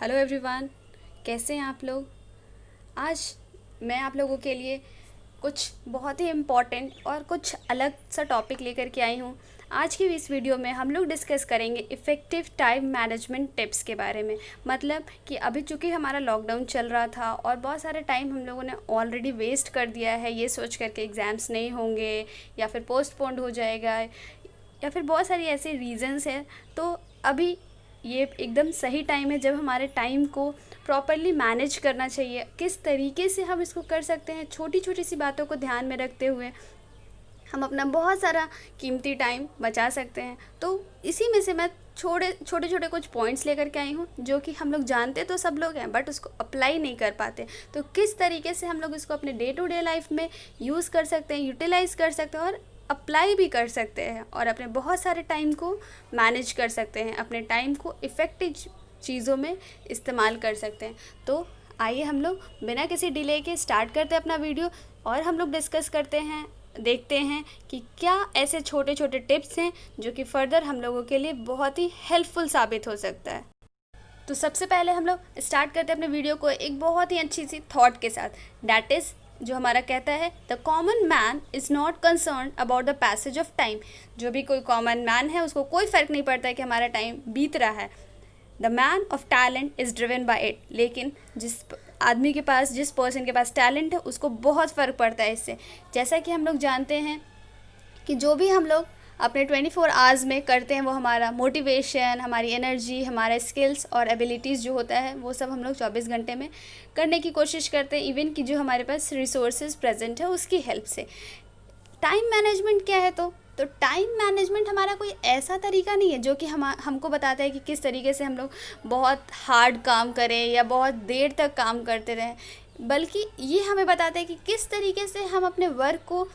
Hello everyone, कैसे हैं आप लोग। आज मैं आप लोगों के लिए कुछ बहुत ही इम्पॉर्टेंट और कुछ अलग सा टॉपिक लेकर के आई हूँ। आज की इस वीडियो में हम लोग डिस्कस करेंगे इफ़ेक्टिव टाइम मैनेजमेंट टिप्स के बारे में। मतलब कि अभी चूँकि हमारा लॉकडाउन चल रहा था और बहुत सारे टाइम हम लोगों ने ऑलरेडी वेस्ट कर दिया है, ये सोच करके एग्ज़ाम्स नहीं होंगे या फिर पोस्टपोन्ड हो जाएगा या फिर बहुत सारी ऐसे रीज़न्स हैं। तो अभी ये एकदम सही टाइम है जब हमारे टाइम को प्रॉपरली मैनेज करना चाहिए। किस तरीके से हम इसको कर सकते हैं, छोटी छोटी सी बातों को ध्यान में रखते हुए हम अपना बहुत सारा कीमती टाइम बचा सकते हैं। तो इसी में से मैं छोटे छोटे कुछ पॉइंट्स लेकर के आई हूँ जो कि हम लोग जानते तो सब लोग हैं बट उसको अप्लाई नहीं कर पाते। तो किस तरीके से हम लोग इसको अपने डे टू डे लाइफ में यूज़ कर सकते हैं, यूटिलाइज़ कर सकते हैं और अप्लाई भी कर सकते हैं और अपने बहुत सारे टाइम को मैनेज कर सकते हैं, अपने टाइम को इफ़ेक्टिव चीज़ों में इस्तेमाल कर सकते हैं। तो आइए हम लोग बिना किसी डिले के स्टार्ट करते हैं अपना वीडियो और हम लोग डिस्कस करते हैं, देखते हैं कि क्या ऐसे छोटे छोटे टिप्स हैं जो कि फ़र्दर हम लोगों के लिए बहुत ही हेल्पफुल साबित हो सकता है। तो सबसे पहले हम लोग स्टार्ट करते हैं अपने वीडियो को एक बहुत ही अच्छी सी थॉट के साथ, डैट इज़ जो हमारा कहता है the common man is not concern about the passage of time. जो भी कोई कॉमन मैन है उसको कोई फ़र्क नहीं पड़ता है कि हमारा टाइम बीत रहा है। The man of talent is driven by it. लेकिन जिस आदमी के पास, जिस पर्सन के पास टैलेंट है उसको बहुत फ़र्क पड़ता है इससे। जैसा कि हम लोग जानते हैं कि जो भी हम लोग अपने 24 आवर्स में करते हैं वो हमारा मोटिवेशन, हमारी एनर्जी, हमारे स्किल्स और एबिलिटीज़ जो होता है वो सब हम लोग 24 घंटे में करने की कोशिश करते हैं। इवन कि जो हमारे पास रिसोर्सेज प्रेजेंट है उसकी हेल्प से। टाइम मैनेजमेंट क्या है? तो टाइम मैनेजमेंट हमारा कोई ऐसा तरीका नहीं है जो कि हमको बताता है कि किस तरीके से हम लोग बहुत हार्ड काम करें या बहुत देर तक काम करते रहें, बल्कि ये हमें बताता है कि किस तरीके से हम अपने वर्क को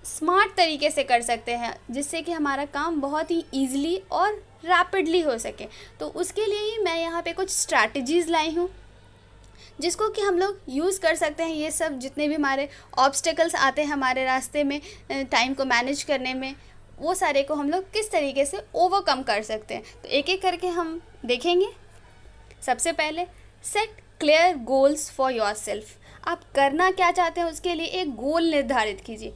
स्मार्ट तरीके से कर सकते हैं जिससे कि हमारा काम बहुत ही ईज़िली और रैपिडली हो सके। तो उसके लिए ही मैं यहाँ पे कुछ स्ट्रैटेजीज़ लाई हूँ जिसको कि हम लोग यूज़ कर सकते हैं। ये सब जितने भी हमारे ऑब्स्टेकल्स आते हैं हमारे रास्ते में टाइम को मैनेज करने में, वो सारे को हम लोग किस तरीके से ओवरकम कर सकते हैं। तो एक एक करके हम देखेंगे। सबसे पहले, set clear goals for yourself. आप करना क्या चाहते हैं उसके लिए एक गोल निर्धारित कीजिए।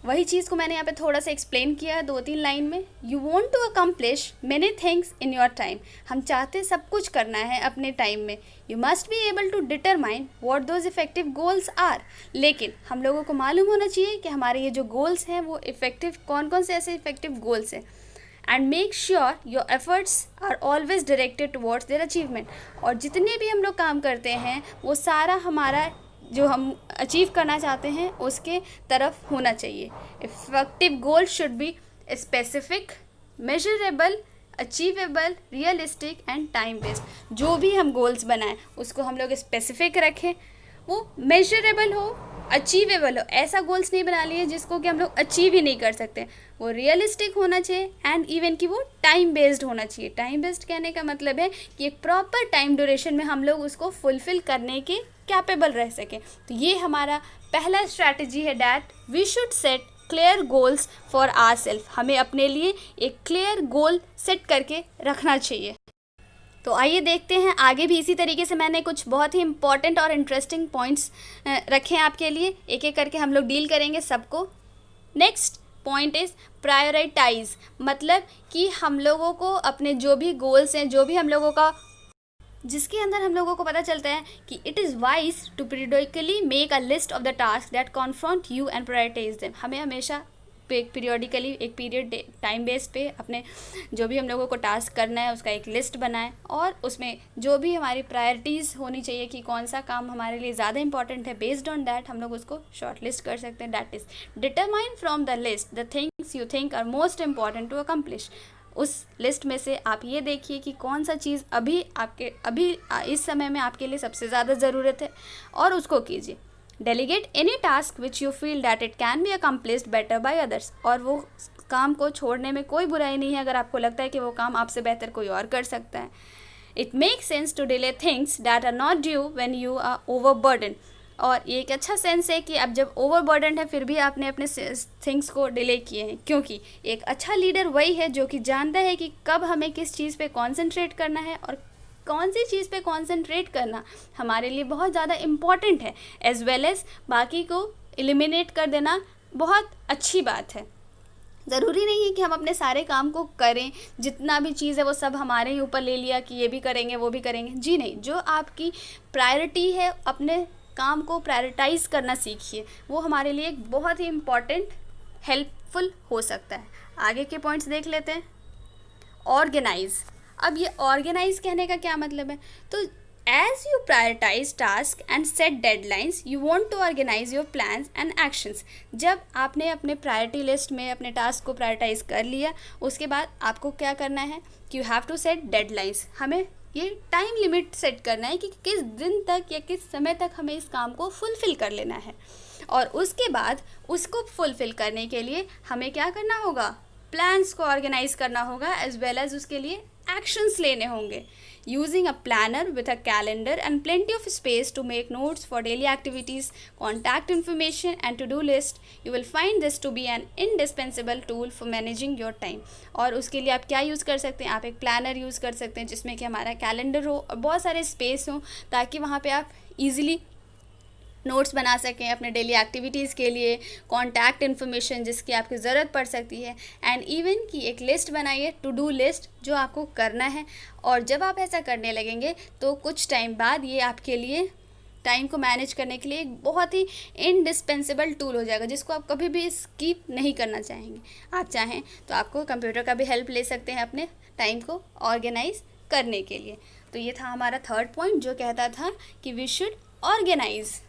वही चीज़ को मैंने यहाँ पे थोड़ा सा एक्सप्लेन किया है 2-3 लाइन में। You want to accomplish many things in your time. हम चाहते सब कुछ करना है अपने टाइम में। You must be able to determine what those effective goals are. लेकिन हम लोगों को मालूम होना चाहिए कि हमारे ये जो गोल्स हैं वो इफेक्टिव, कौन कौन से ऐसे इफेक्टिव गोल्स हैं। And make sure your efforts are always directed towards their achievement. और जितने भी हम लोग काम करते हैं वो सारा हमारा जो हम अचीव करना चाहते हैं उसके तरफ होना चाहिए। Effective goal should be specific, measurable, achievable, realistic and time based. जो भी हम गोल्स बनाएं उसको हम लोग स्पेसिफिक रखें, वो मेजरेबल हो, अचीवेबल हो। ऐसा गोल्स नहीं बना लिए जिसको कि हम लोग अचीव ही नहीं कर सकते। वो रियलिस्टिक होना चाहिए एंड इवन कि वो टाइम बेस्ड होना चाहिए। टाइम बेस्ड कहने का मतलब है कि एक प्रॉपर टाइम ड्यूरेशन में हम लोग उसको फुलफ़िल करने के कैपेबल रह सकें। तो ये हमारा पहला स्ट्रैटेजी है, that we should set clear goals for our self. हमें अपने लिए एक क्लियर गोल सेट करके रखना चाहिए। तो आइए देखते हैं आगे भी इसी तरीके से मैंने कुछ बहुत ही इंपॉर्टेंट और इंटरेस्टिंग पॉइंट्स रखे हैं आपके लिए। एक एक करके हम लोग डील करेंगे सबको। Next point is prioritise. मतलब कि हम लोगों को अपने जो भी गोल्स हैं, जो भी हम लोगों का, जिसके अंदर हम लोगों को पता चलता है कि it is wise to periodically make a list of the task that confront you and prioritise them. हमें हमेशा पीरियडिकली एक पीरियड टाइम बेस पे अपने जो भी हम लोगों को टास्क करना है उसका एक लिस्ट बनाएं और उसमें जो भी हमारी प्रायोरिटीज़ होनी चाहिए कि कौन सा काम हमारे लिए ज़्यादा इंपॉर्टेंट है, बेस्ड ऑन दैट हम लोग उसको शॉर्ट लिस्ट कर सकते हैं। That is determine from the list the things you think are most important to accomplish. उस लिस्ट में से आप ये देखिए कि कौन सा चीज़ अभी इस समय में आपके लिए सबसे ज़्यादा ज़रूरत है और उसको कीजिए। Delegate any task which you feel that it can be accomplished better by others. और वो काम को छोड़ने में कोई बुराई नहीं है अगर आपको लगता है कि वो काम आपसे बेहतर कोई और कर सकता है। It make sense to delay things that are not due when you are overburden. और ये एक अच्छा सेंस है कि आप जब ओवरबर्डन है फिर भी आपने अपने थिंग्स को डिले किए हैं, क्योंकि एक अच्छा लीडर वही है जो कि जानता है कि कब हमें किस चीज़ पे कॉन्सेंट्रेट करना है और कौन सी चीज़ पे कॉन्सेंट्रेट करना हमारे लिए बहुत ज़्यादा इम्पॉर्टेंट है, एज वेल एज़ बाकी को एलिमिनेट कर देना बहुत अच्छी बात है। ज़रूरी नहीं है कि हम अपने सारे काम को करें, जितना भी चीज़ है वो सब हमारे ही ऊपर ले लिया कि ये भी करेंगे वो भी करेंगे। जी नहीं, जो आपकी प्रायोरिटी है अपने काम को प्रायोरिटाइज़ करना सीखिए, वो हमारे लिए एक बहुत ही इम्पॉर्टेंट हेल्पफुल हो सकता है। आगे के पॉइंट्स देख लेते हैं। ऑर्गेनाइज। अब ये ऑर्गेनाइज कहने का क्या मतलब है, तो as you prioritize tasks and set deadlines, you want to organize your plans and actions। जब आपने अपने प्रायोरिटी लिस्ट में अपने टास्क को प्रायोरिटाइज कर लिया, उसके बाद आपको क्या करना है कि you have to set deadlines. हमें ये टाइम लिमिट सेट करना है कि किस दिन तक या किस समय तक हमें इस काम को फुलफ़िल कर लेना है, और उसके बाद उसको फुलफ़िल करने के लिए हमें क्या करना होगा, प्लान्स को ऑर्गेनाइज करना होगा, एज वेल एज उसके लिए एक्शंस लेने होंगे। Using a planner with a calendar and plenty of space to make notes for daily activities, contact information and to-do list, you will find this to be an indispensable tool for managing your time। और उसके लिए आप क्या use कर सकते हैं, आप एक प्लानर यूज़ कर सकते हैं जिसमें कि हमारा कैलेंडर हो और बहुत सारे स्पेस हो, ताकि वहाँ पे आप ईज़िली नोट्स बना सकें अपने डेली एक्टिविटीज़ के लिए, कॉन्टैक्ट इन्फॉर्मेशन जिसकी आपकी ज़रूरत पड़ सकती है, एंड इवन की एक लिस्ट बनाइए, टू डू लिस्ट, जो आपको करना है। और जब आप ऐसा करने लगेंगे तो कुछ टाइम बाद ये आपके लिए टाइम को मैनेज करने के लिए एक बहुत ही इंडिस्पेंसेबल टूल हो जाएगा, जिसको आप कभी भी स्किप नहीं करना चाहेंगे। आप चाहें तो आपको कंप्यूटर का भी हेल्प ले सकते हैं अपने टाइम को ऑर्गेनाइज करने के लिए। तो ये था हमारा थर्ड पॉइंट जो कहता था कि we should organise.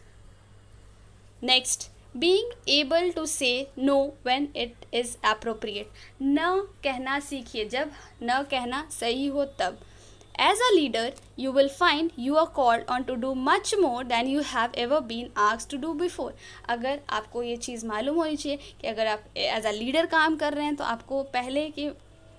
Next, being able to say no when it is appropriate. न कहना सीखिए जब न कहना सही हो तब। As a leader you will find you are called on to do much more than you have ever been asked to do before. अगर आपको ये चीज़ मालूम होनी चाहिए कि अगर आप एज अ लीडर काम कर रहे हैं तो आपको पहले की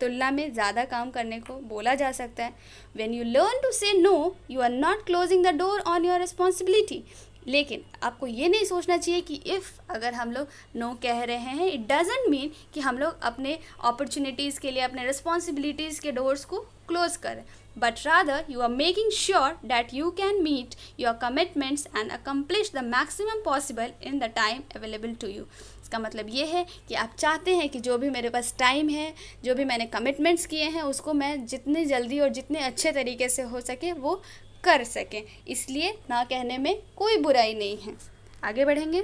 तुलना में ज़्यादा काम करने को बोला जा सकता है। When you learn to say no you are not closing the door on your responsibility. लेकिन आपको ये नहीं सोचना चाहिए कि अगर हम लोग नो कह रहे हैं, इट डजेंट मीन कि हम लोग अपने अपॉर्चुनिटीज़ के लिए, अपने रिस्पॉन्सिबिलिटीज़ के डोर्स को क्लोज करें, but rather you are making sure that you can meet your commitments and accomplish the maximum possible in the time available to you. इसका मतलब ये है कि आप चाहते हैं कि जो भी मेरे पास टाइम है, जो भी मैंने कमिटमेंट्स किए हैं, उसको मैं जितनी जल्दी और जितने अच्छे तरीके से हो सके वो कर सकें, इसलिए ना कहने में कोई बुराई नहीं है। आगे बढ़ेंगे।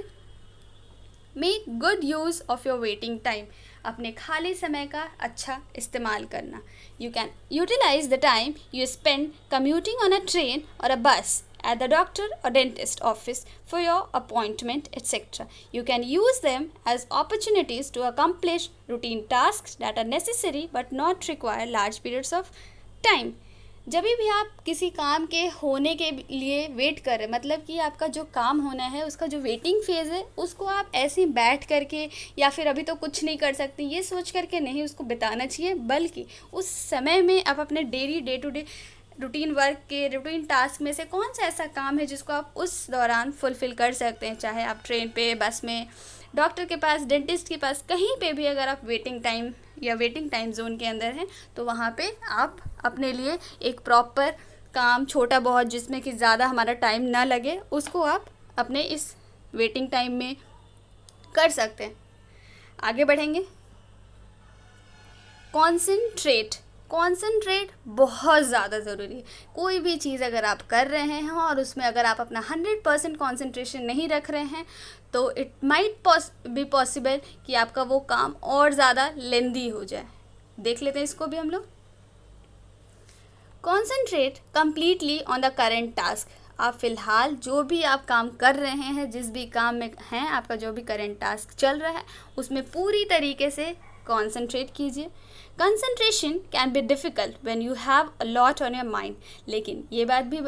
Make good use of your waiting time. अपने खाली समय का अच्छा इस्तेमाल करना। You can utilise the time you spend commuting on a train or a बस at the doctor or dentist office for your appointment, etc. You can use them as opportunities to accomplish routine tasks that are necessary but not require large periods of time। जब भी आप किसी काम के होने के लिए वेट कर रहे हैं, मतलब कि आपका जो काम होना है उसका जो वेटिंग फेज़ है, उसको आप ऐसे ही बैठ करके या फिर अभी तो कुछ नहीं कर सकते ये सोच करके नहीं उसको बिताना चाहिए, बल्कि उस समय में आप अपने daily day to day routine work के रूटीन टास्क में से कौन सा ऐसा काम है जिसको आप उस दौरान फुलफ़िल कर सकते हैं, चाहे आप ट्रेन पे, बस में, डॉक्टर के पास, डेंटिस्ट के पास, कहीं पे भी अगर आप वेटिंग टाइम या वेटिंग टाइम जोन के अंदर हैं तो वहाँ पे आप अपने लिए एक प्रॉपर काम, छोटा बहुत जिसमें कि ज़्यादा हमारा टाइम ना लगे, उसको आप अपने इस वेटिंग टाइम में कर सकते हैं। आगे बढ़ेंगे। कॉन्सेंट्रेट बहुत ज़्यादा ज़रूरी है। कोई भी चीज़ अगर आप कर रहे हैं और उसमें अगर आप अपना 100% कॉन्सेंट्रेशन नहीं रख रहे हैं तो इट माइट बी पॉसिबल कि आपका वो काम और ज़्यादा लेंदी हो जाए। देख लेते हैं इसको भी हम लोग। Concentrate completely on the current task. आप फ़िलहाल जो भी आप काम कर रहे हैं, जिस भी काम में हैं, आपका जो भी करेंट टास्क चल रहा है उसमें पूरी तरीके से कॉन्सेंट्रेट कीजिए। Concentration can be difficult when you have a lot on your mind. लेकिन ये बात भी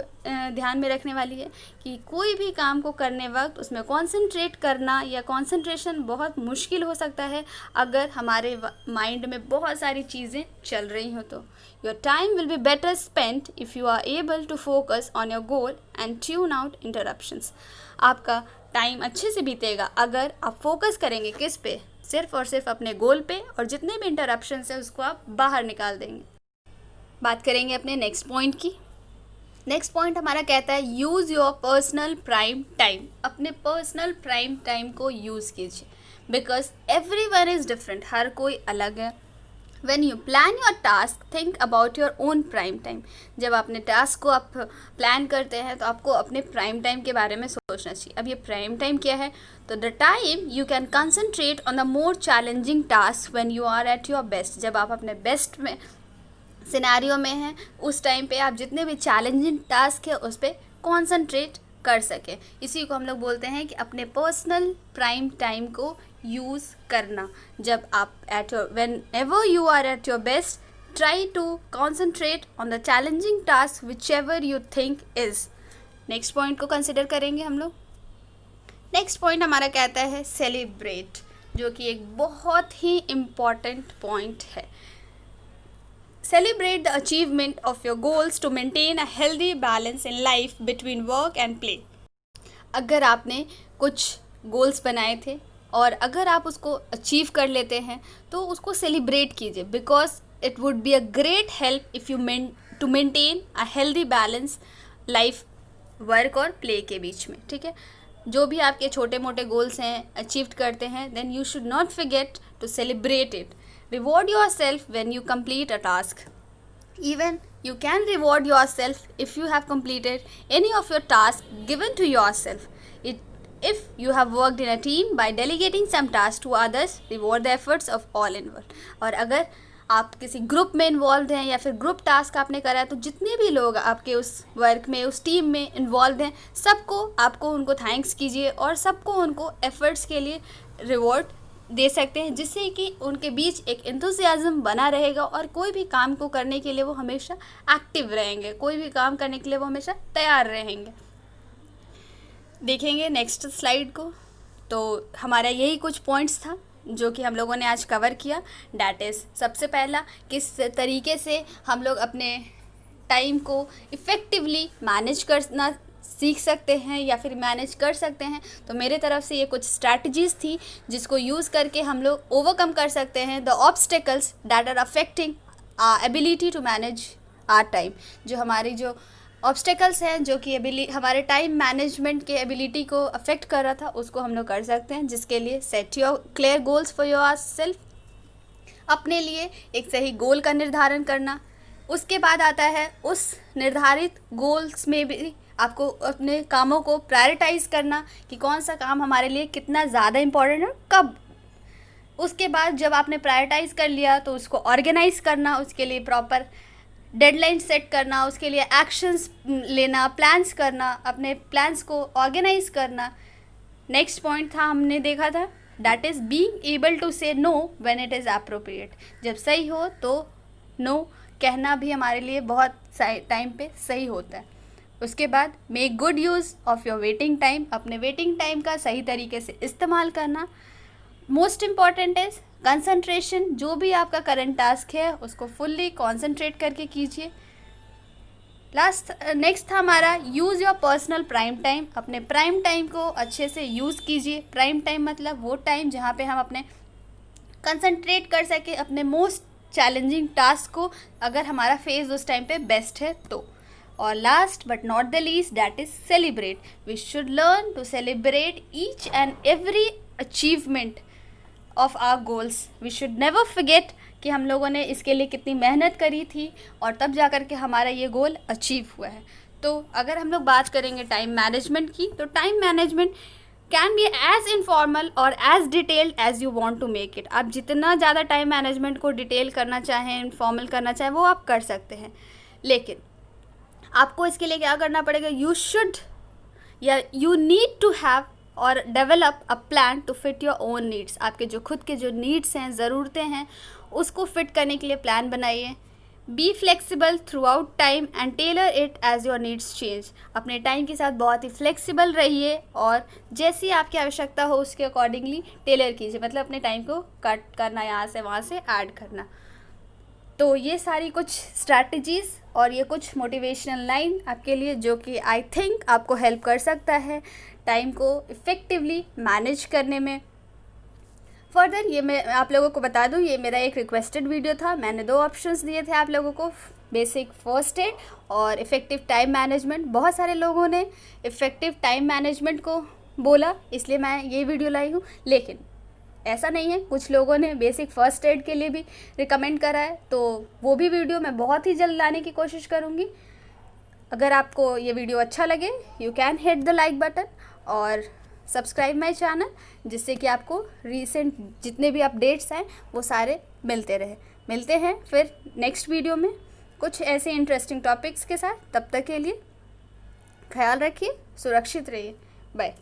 ध्यान में रखने वाली है कि कोई भी काम को करने वक्त उसमें कंसंट्रेट करना या कंसंट्रेशन बहुत मुश्किल हो सकता है अगर हमारे माइंड में बहुत सारी चीज़ें चल रही हो तो। Your time will be better spent if you are able to focus on your goal and tune out interruptions. आपका टाइम अच्छे से बीतेगा अगर आप फोकस करेंगे किस पे, सिर्फ और सिर्फ अपने गोल पे, और जितने भी इंटरप्शंस है उसको आप बाहर निकाल देंगे। बात करेंगे अपने नेक्स्ट पॉइंट की। नेक्स्ट पॉइंट हमारा कहता है use your personal prime time. अपने पर्सनल प्राइम टाइम को यूज़ कीजिए, because everyone is different, हर कोई अलग है। When you plan your task, think about your own prime time. जब अपने टास्क को आप प्लान करते हैं तो आपको अपने प्राइम टाइम के बारे में सोचना चाहिए। अब ये प्राइम टाइम क्या है? तो the time you can concentrate on the more challenging task when you are at your best. जब आप अपने बेस्ट में सिनेरियो में हैं, उस टाइम पे आप जितने भी चैलेंजिंग टास्क है उस पर कॉन्सनट्रेट कर सकें। इसी को हम लोग बोलते हैं कि अपने पर्सनल प्राइम टाइम को यूज़ करना। जब आप whenever you are at your best, try to concentrate on the challenging task whichever you think is. Next point को कंसिडर करेंगे हम लोग। नेक्स्ट पॉइंट हमारा कहता है सेलिब्रेट, जो कि एक बहुत ही इम्पॉर्टेंट पॉइंट है। Celebrate the achievement of your goals to maintain a healthy balance in life between work and play. अगर आपने कुछ गोल्स बनाए थे और अगर आप उसको अचीव कर लेते हैं तो उसको सेलिब्रेट कीजिए, because it would be a great help if you to maintain a healthy balance life work और प्ले के बीच में। ठीक है, जो भी आपके छोटे मोटे गोल्स हैं अचीव करते हैं, then you should not forget to celebrate it. Reward yourself when you complete a task. Even you can reward yourself if you have completed any of your tasks given to yourself. If you have worked in a team, by delegating some tasks to others, reward the efforts of all involved. और अगर आप किसी group में involve हैं या फिर group task आपने करा है, तो जितने भी लोग आपके उस वर्क में, उस टीम में इन्वॉल्व हैं, सबको आपको उनको थैंक्स कीजिए और सबको उनको एफर्ट्स के लिए रिवॉर्ड दे सकते हैं, जिससे कि उनके बीच एक एंथुसियाज्म बना रहेगा और कोई भी काम को करने के लिए वो हमेशा एक्टिव रहेंगे, कोई भी काम करने के लिए वो हमेशा तैयार रहेंगे। देखेंगे नेक्स्ट स्लाइड को। तो हमारा यही कुछ पॉइंट्स था जो कि हम लोगों ने आज कवर किया। डैट इज़ सबसे पहला, किस तरीके से हम लोग अपने टाइम को इफ़ेक्टिवली मैनेज करना सीख सकते हैं या फिर मैनेज कर सकते हैं। तो मेरे तरफ से ये कुछ स्ट्रैटेजीज़ थी जिसको यूज़ करके हम लोग ओवरकम कर सकते हैं the obstacles that are affecting our ability to manage our time. जो हमारी जो ऑब्स्टेकल्स हैं, जो कि हमारे टाइम मैनेजमेंट के एबिलिटी को अफेक्ट कर रहा था, उसको हम लोग कर सकते हैं। जिसके लिए set your clear goals for your self, अपने लिए एक सही गोल का निर्धारण करना। उसके बाद आता है उस निर्धारित गोल्स में भी आपको अपने कामों को प्रायोरिटाइज़ करना कि कौन सा काम हमारे लिए कितना ज़्यादा इम्पोर्टेंट है, कब। उसके बाद जब आपने प्रायोरिटाइज़ कर लिया तो उसको ऑर्गेनाइज़ करना, उसके लिए प्रॉपर डेडलाइन सेट करना, उसके लिए एक्शंस लेना, प्लान्स करना, अपने प्लान्स को ऑर्गेनाइज़ करना। नेक्स्ट पॉइंट था हमने देखा था, that is being able to say no when it is appropriate. जब सही हो तो नो कहना भी हमारे लिए बहुत टाइम पे सही होता है। उसके बाद make good use of your waiting time, अपने वेटिंग टाइम का सही तरीके से इस्तेमाल करना। मोस्ट इम्पॉर्टेंट इज़ कंसंट्रेशन, जो भी आपका करंट टास्क है उसको फुल्ली कॉन्सेंट्रेट करके कीजिए। नेक्स्ट था हमारा use your personal prime time, अपने प्राइम टाइम को अच्छे से यूज़ कीजिए। प्राइम टाइम मतलब वो टाइम जहाँ पे हम अपने कंसंट्रेट कर सके अपने मोस्ट चैलेंजिंग टास्क को, अगर हमारा फेज उस टाइम पे बेस्ट है तो। और last but not the least, that is celebrate. We should learn to celebrate each and every achievement of our goals. We should never forget कि हम लोगों ने इसके लिए कितनी मेहनत करी थी और तब जा कर के हमारा ये गोल अचीव हुआ है। तो अगर हम लोग बात करेंगे टाइम मैनेजमेंट की, तो time management can be as informal और as detailed as you want to make it. आप जितना ज़्यादा टाइम मैनेजमेंट को डिटेल करना चाहें, इनफॉर्मल करना चाहें, वो आप कर सकते हैं। लेकिन आपको इसके लिए क्या करना पड़ेगा, यू नीड टू हैव और develop a plan to fit your own needs. आपके जो खुद के जो नीड्स हैं, ज़रूरतें हैं, उसको फिट करने के लिए प्लान बनाइए। Be flexible throughout time and tailor it as your needs change. अपने टाइम के साथ बहुत ही फ्लेक्सिबल रहिए और जैसी आपकी आवश्यकता हो उसके अकॉर्डिंगली टेलर कीजिए, मतलब अपने टाइम को कट करना, यहाँ से वहाँ से ऐड करना। तो ये सारी कुछ स्ट्रैटेजीज़ और ये कुछ मोटिवेशनल लाइन आपके लिए, जो कि आई थिंक आपको हेल्प कर सकता है टाइम को इफ़ेक्टिवली मैनेज करने में। फर्दर ये मैं आप लोगों को बता दूं, ये मेरा एक रिक्वेस्टेड वीडियो था। मैंने 2 ऑप्शंस दिए थे आप लोगों को, बेसिक फर्स्ट एड और इफ़ेक्टिव टाइम मैनेजमेंट। बहुत सारे लोगों ने इफ़ेक्टिव टाइम मैनेजमेंट को बोला, इसलिए मैं ये वीडियो लाई हूँ। लेकिन ऐसा नहीं है, कुछ लोगों ने बेसिक फ़र्स्ट एड के लिए भी रिकमेंड करा है, तो वो भी वीडियो मैं बहुत ही जल्द लाने की कोशिश करूँगी। अगर आपको ये वीडियो अच्छा लगे, you can hit the like button और सब्सक्राइब माई चैनल, जिससे कि आपको रीसेंट जितने भी अपडेट्स हैं वो सारे मिलते रहे। मिलते हैं फिर नेक्स्ट वीडियो में कुछ ऐसे इंटरेस्टिंग टॉपिक्स के साथ। तब तक के लिए ख्याल रखिए, सुरक्षित रहिए, बाय।